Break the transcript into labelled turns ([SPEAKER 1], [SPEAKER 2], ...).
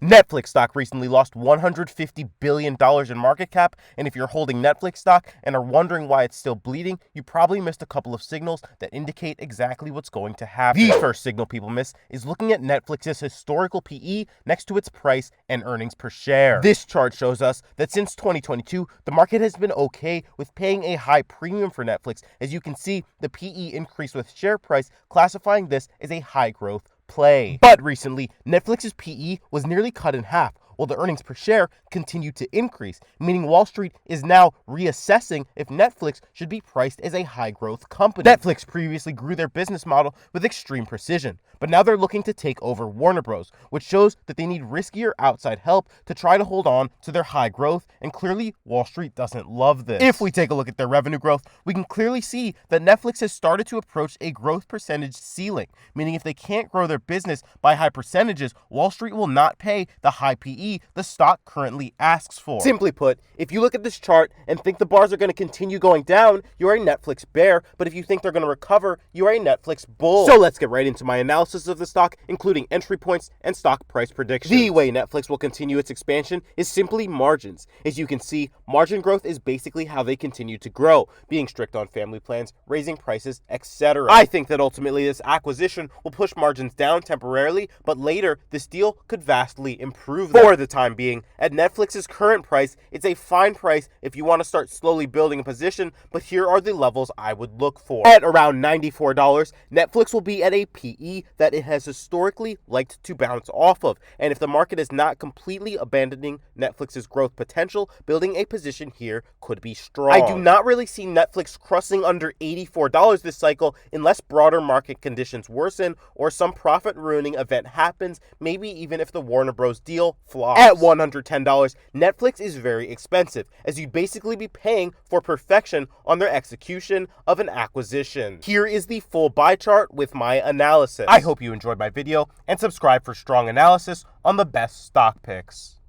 [SPEAKER 1] Netflix stock recently lost $150 billion in market cap, and if you're holding Netflix stock and are wondering why it's still bleeding, you probably missed a couple of signals that indicate exactly what's going to happen. The first signal people miss is looking at Netflix's historical PE next to its price and earnings per share. This chart shows us that since 2022, the market has been okay with paying a high premium for Netflix. As you can see, the PE increased with share price, classifying this as a high growth play. But recently, Netflix's PE was nearly cut in half, while the earnings per share continued to increase, meaning Wall Street is now reassessing if Netflix should be priced as a high-growth company. Netflix previously grew their business model with extreme precision, but now they're looking to take over Warner Bros., which shows that they need riskier outside help to try to hold on to their high growth, and clearly Wall Street doesn't love this. If we take a look at their revenue growth, we can clearly see that Netflix has started to approach a growth percentage ceiling, meaning if they can't grow their business by high percentages, Wall Street will not pay the high PE the stock currently asks for. Simply put, if you look at this chart and think the bars are going to continue going down, you're a Netflix bear, but if you think they're going to recover, you are a Netflix bull. So let's get right into my analysis of the stock, including entry points and stock price predictions. The way Netflix will continue its expansion is simply margins. As you can see, margin growth is basically how they continue to grow, being strict on family plans, raising prices, etc. I think that ultimately this acquisition will push margins down temporarily, but later this deal could vastly improve them. For the time being, at Netflix's current price, it's a fine price if you want to start slowly building a position, but here are the levels I would look for. At around $94, Netflix will be at a PE that it has historically liked to bounce off of, and if the market is not completely abandoning Netflix's growth potential, building a position here could be strong. I do not really see Netflix crossing under $84 this cycle unless broader market conditions worsen or some profit-ruining event happens, maybe even if the Warner Bros. Deal flops. At $110, Netflix is very expensive, as you'd basically be paying for perfection on their execution of an acquisition. Here is the full buy chart with my analysis. I hope you enjoyed my video, and subscribe for strong analysis on the best stock picks.